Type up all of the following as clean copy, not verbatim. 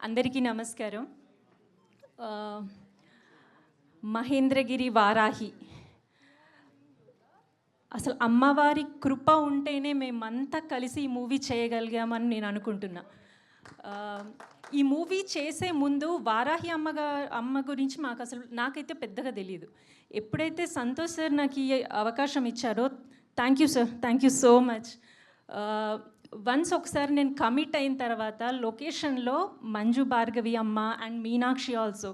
అందరికీ నమస్కారం. మహేంద్రగిరి వారాహి, అసలు అమ్మవారి కృప ఉంటేనే మేమంతా కలిసి ఈ మూవీ చేయగలిగామని నేను అనుకుంటున్నా. ఈ మూవీ చేసే ముందు వారాహి అమ్మ గురించి నాకైతే పెద్దగా తెలియదు. ఎప్పుడైతే సంతోష్ సార్ నాకు ఈ అవకాశం ఇచ్చారో, thank you sir, thank you so much. Once ఒకసారి నేను కమిట్ అయిన తర్వాత లొకేషన్లో మంజు భార్గవి అమ్మ అండ్ మీనాక్షి ఆల్సో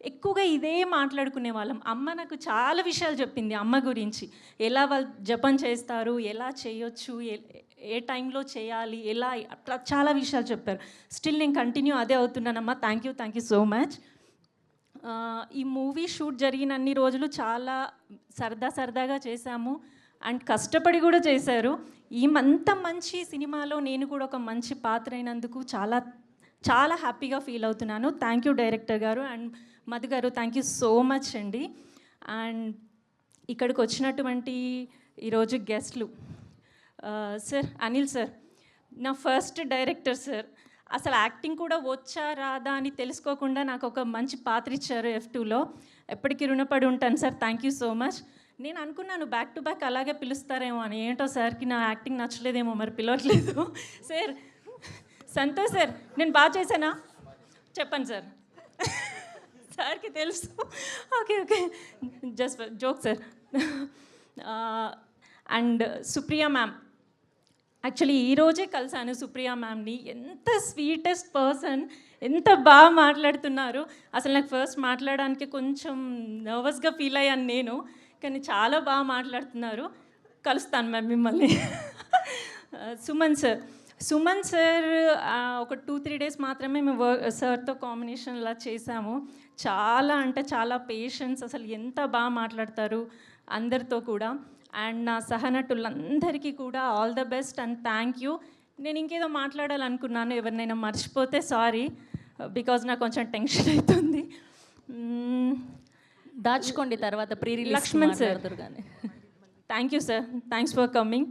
ఎక్కువగా ఇదే మాట్లాడుకునే వాళ్ళం. అమ్మ నాకు చాలా విషయాలు చెప్పింది అమ్మ గురించి, ఎలా వాళ్ళు జపం చేస్తారు, ఎలా చేయొచ్చు, ఏ టైంలో చేయాలి, ఎలా, అట్లా చాలా విషయాలు చెప్పారు. స్టిల్ నేను కంటిన్యూ అదే అవుతున్నానమ్మా. Thank you so much. ఈ మూవీ షూట్ జరిగిన అన్ని రోజులు చాలా సరదాగా చేశాము అండ్ కష్టపడి కూడా చేశారు. అంత మంచి సినిమాలో నేను కూడా ఒక మంచి పాత్ర అయినందుకు చాలా హ్యాపీగా ఫీల్ అవుతున్నాను. థ్యాంక్ యూ డైరెక్టర్ గారు అండ్ మధు గారు, థ్యాంక్ యూ సో మచ్ అండి. అండ్ ఇక్కడికి వచ్చినటువంటి ఈరోజు గెస్ట్లు, సార్ అనిల్ సార్ నా ఫస్ట్ డైరెక్టర్ సార్. అసలు యాక్టింగ్ కూడా వచ్చా రాదా అని తెలుసుకోకుండా నాకు ఒక మంచి పాత్ర ఇచ్చారు F2లో. ఎప్పటికీ రుణపడి ఉంటాను sir. Thank you so much. నేను అనుకున్నాను బ్యాక్ టు బ్యాక్ అలాగే పిలుస్తారేమో అని. ఏంటో సార్కి నా యాక్టింగ్ నచ్చలేదేమో, మరి పిలవట్లేదు. సార్ సంతోష్ సార్, నేను బాగా చేశానా చెప్పండి సార్. సార్కి తెలుసు. Okay just joke sir. And Supriya ma'am, actually ఈరోజే కలిసాను సుప్రియా మ్యామ్ని. ఎంత స్వీటెస్ట్ పర్సన్, ఎంత బాగా మాట్లాడుతున్నారు. అసలు నాకు ఫస్ట్ మాట్లాడడానికి కొంచెం నర్వస్గా ఫీల్ అయ్యాను నేను, కానీ చాలా బాగా మాట్లాడుతున్నారు. కలుస్తాను మ్యామ్ మిమ్మల్ని. సుమన్ సార్ ఒక 2-3 డేస్ మాత్రమే మేము సార్తో కాంబినేషన్లా చేశాము. చాలా అంటే చాలా పేషెన్స్, అసలు ఎంత బాగా మాట్లాడతారు అందరితో కూడా. అండ్ నా సహనటులందరికీ కూడా all the best and thank you. నేను ఇంకేదో మాట్లాడాలనుకున్నాను, ఎవరినైనా మర్చిపోతే సారీ, బికాజ్ నాకు కొంచెం టెన్షన్ అవుతుంది. దాచుకోండి, తర్వాత pre release Lakshman sir, thank you sir, thanks for coming.